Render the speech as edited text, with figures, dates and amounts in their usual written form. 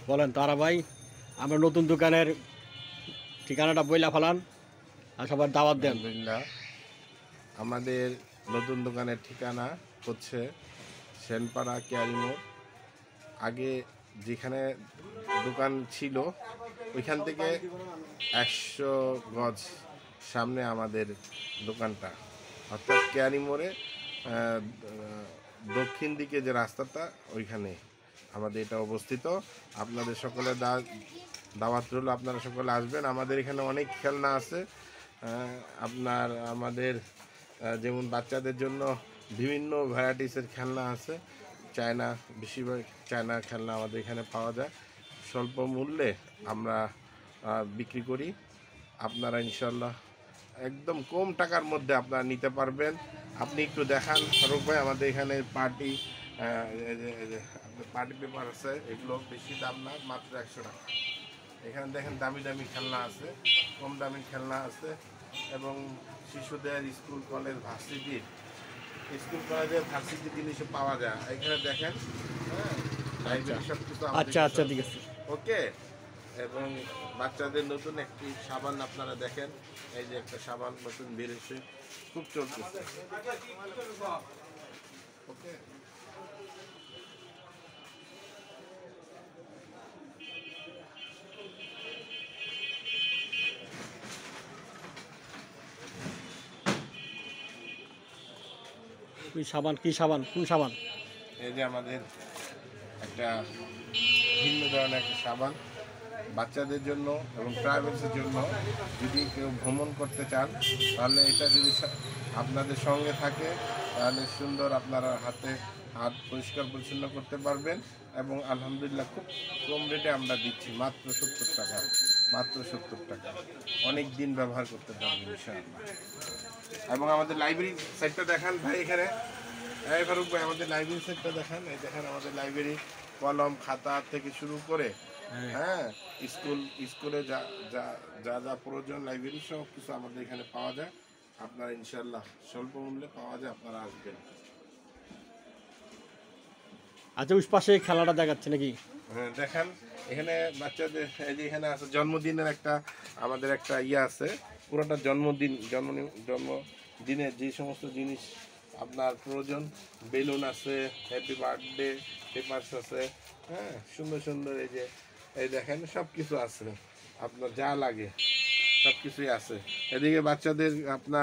বলেন তারা ভাই, আমরা নতুন দোকানের ঠিকানাটা বইলা ফেলান আর সবার দাওয়াত দেন। আলহামদুলিল্লাহ, আমাদের নতুন দোকানের ঠিকানা হচ্ছে সেনপাড়া কেয়ারিমোড়। আগে যেখানে দোকান ছিল ওইখান থেকে 100 গজ সামনে আমাদের দোকানটা, অর্থাৎ কেয়ারিমোড়ে দক্ষিণ দিকে যে রাস্তাটা ওইখানে আমাদের এটা অবস্থিত। আপনাদের সকলে দাওয়াত রইল, আপনারা সকলে আসবেন। আমাদের এখানে অনেক খেলনা আছে, আমাদের যেমন বাচ্চাদের জন্য বিভিন্ন ভ্যারাইটিসের খেলনা আছে। চায়না, বেশিরভাগ চায়না খেলনা আমাদের এখানে পাওয়া যায়। স্বল্প মূল্যে আমরা বিক্রি করি। আপনারা ইনশাল্লাহ একদম কম টাকার মধ্যে আপনারা নিতে পারবেন। আপনি একটু দেখান ফারুক ভাই, আমাদের এখানে পার্টি পেপার আছে, এগুলো বেশি দাম না, মাত্র 100 টাকা। এখানে দেখেন দামি দামি খেলনা আছে, কম দামি খেলনা আছে, এবং শিশুদের স্কুল কলেজের ভার্সিটি জিনিসও পাওয়া যায় এখানে দেখেন। হ্যাঁ, সব কিছু আচ্ছা আচ্ছা, ঠিক আছে। ওকে। এবং বাচ্চাদের নতুন একটি সাবান আপনারা দেখেন, এই যে একটা সাবান নতুন বেরিয়েছে, খুব চলতেছে। ওকে, ওই সাবান কি সাবান, কোন সাবান? এই যে আমাদের একটা ভিন্ন ধরনের একটা সাবান বাচ্চাদের জন্য এবং ট্রাভেলসের জন্য। যদি কেউ ভ্রমণ করতে চান তাহলে এটা যদি আপনাদের সঙ্গে থাকে তাহলে সুন্দর আপনারা হাত পরিষ্কার পরিচ্ছন্ন করতে পারবেন। এবং আলহামদুলিল্লাহ খুব কম রেটে আমরা দিচ্ছি, মাত্র 70 টাকা, মাত্র 70 টাকা। অনেক দিন ব্যবহার করতে পারবেন ইনশাআল্লাহ। এবং আমাদের লাইব্রেরি সাইটটা দেখান ভাই, এখানে এই ফারুক ভাই আমাদের লাইব্রেরি সাইটটা দেখান। এই দেখেন আমাদের লাইব্রেরি, কলম খাতা থেকে শুরু করে, হ্যাঁ, স্কুলে যা যা যা যা প্রয়োজন লাইব্রেরি সব কিছু আমাদের এখানে পাওয়া যায়। আপনারা ইনশাল্লাহ স্বল্প মূল্যে পাওয়া যায়, আপনারা আসবেন। আচ্ছা, ওই পাশে খেলাটা দেখাচ্ছে নাকি? হ্যাঁ দেখেন, এখানে বাচ্চাদের এই যে এখানে আছে জন্মদিনের আমাদের একটা আছে, পুরোটা জন্মদিনের যে সমস্ত জিনিস আপনার প্রয়োজন, বেলুন আছে, হ্যাপি বার্থডে পেপারস আছে, হ্যাঁ, সুন্দর সুন্দর এই দেখেন সব কিছু আছে, আপনার যা লাগে সব কিছুই আছে। এদিকে বাচ্চাদের আপনার